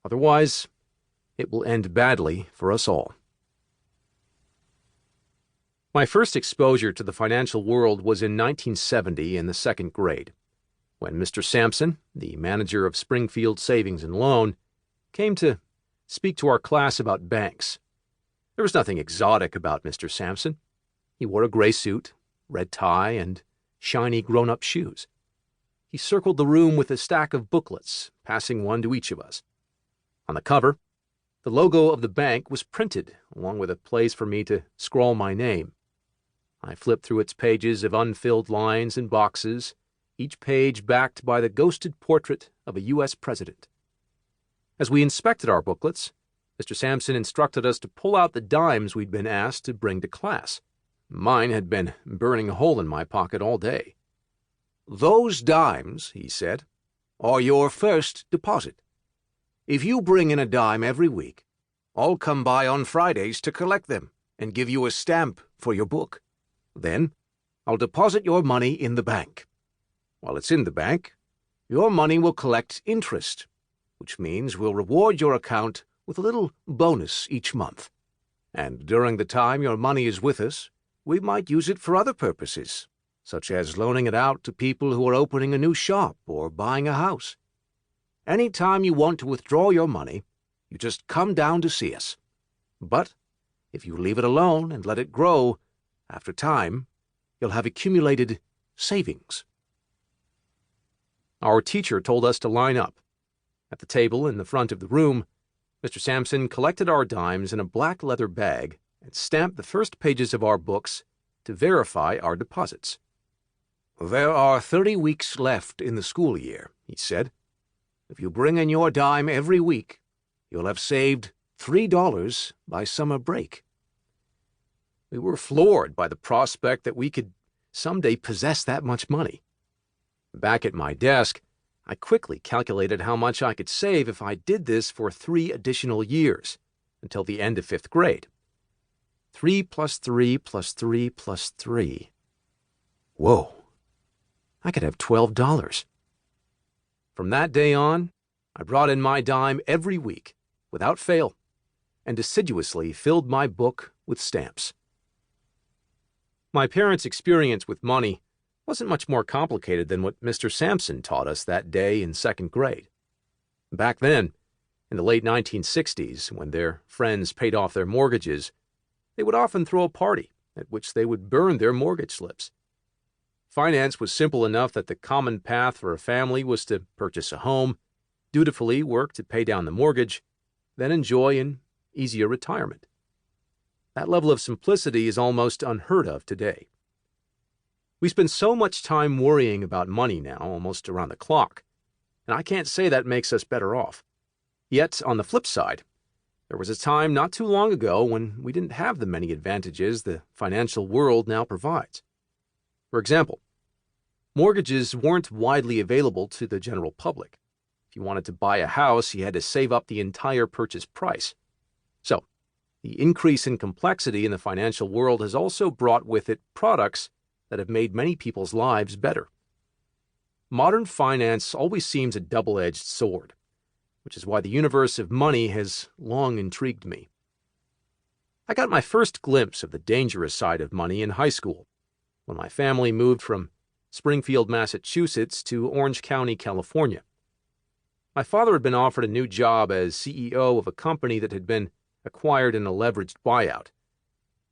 Otherwise, it will end badly for us all. My first exposure to the financial world was in 1970 in the second grade, when Mr. Sampson, the manager of Springfield Savings and Loan, came to speak to our class about banks. There was nothing exotic about Mr. Sampson. He wore a gray suit, red tie, and shiny grown-up shoes. He circled the room with a stack of booklets, passing one to each of us. On the cover, the logo of the bank was printed, along with a place for me to scrawl my name. I flipped through its pages of unfilled lines and boxes, each page backed by the ghosted portrait of a U.S. president. As we inspected our booklets, Mr. Sampson instructed us to pull out the dimes we'd been asked to bring to class. Mine had been burning a hole in my pocket all day. "Those dimes," he said, "are your first deposit. If you bring in a dime every week, I'll come by on Fridays to collect them and give you a stamp for your book. Then, I'll deposit your money in the bank. While it's in the bank, your money will collect interest, which means we'll reward your account with a little bonus each month. And during the time your money is with us, we might use it for other purposes, such as loaning it out to people who are opening a new shop or buying a house. Any time you want to withdraw your money, you just come down to see us. But if you leave it alone and let it grow, after time, you'll have accumulated savings." Our teacher told us to line up. At the table in the front of the room, Mr. Sampson collected our dimes in a black leather bag and stamped the first pages of our books to verify our deposits. "There are 30 weeks left in the school year," he said. "If you bring in your dime every week, you'll have saved $3 by summer break." We were floored by the prospect that we could someday possess that much money. Back at my desk, I quickly calculated how much I could save if I did this for 3 additional years, until the end of 5th grade. 3 plus 3 plus 3 plus 3. Whoa! I could have $12. From that day on, I brought in my dime every week, without fail, and assiduously filled my book with stamps. My parents' experience with money wasn't much more complicated than what Mr. Sampson taught us that day in 2nd grade. Back then, in the late 1960s, when their friends paid off their mortgages, they would often throw a party at which they would burn their mortgage slips. Finance was simple enough that the common path for a family was to purchase a home, dutifully work to pay down the mortgage, then enjoy an easier retirement. That level of simplicity is almost unheard of today. We spend so much time worrying about money now, almost around the clock, and I can't say that makes us better off. Yet, on the flip side, there was a time not too long ago when we didn't have the many advantages the financial world now provides. For example, mortgages weren't widely available to the general public. If you wanted to buy a house, you had to save up the entire purchase price. So, the increase in complexity in the financial world has also brought with it products that have made many people's lives better. Modern finance always seems a double-edged sword, which is why the universe of money has long intrigued me. I got my first glimpse of the dangerous side of money in high school, when my family moved from Springfield, Massachusetts to Orange County, California. My father had been offered a new job as CEO of a company that had been acquired in a leveraged buyout.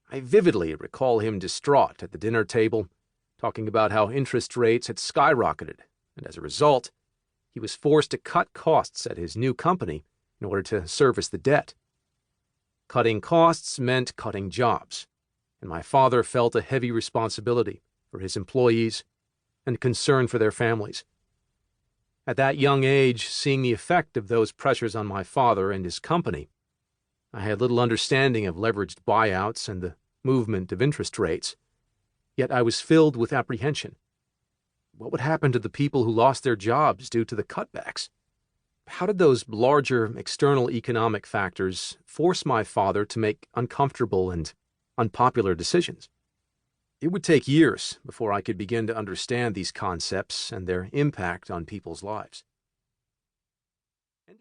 I vividly recall him distraught at the dinner table, talking about how interest rates had skyrocketed, and as a result, he was forced to cut costs at his new company in order to service the debt. Cutting costs meant cutting jobs, and my father felt a heavy responsibility for his employees and concern for their families. At that young age, seeing the effect of those pressures on my father and his company, I had little understanding of leveraged buyouts and the movement of interest rates, yet I was filled with apprehension. What would happen to the people who lost their jobs due to the cutbacks? How did those larger external economic factors force my father to make uncomfortable and unpopular decisions? It would take years before I could begin to understand these concepts and their impact on people's lives.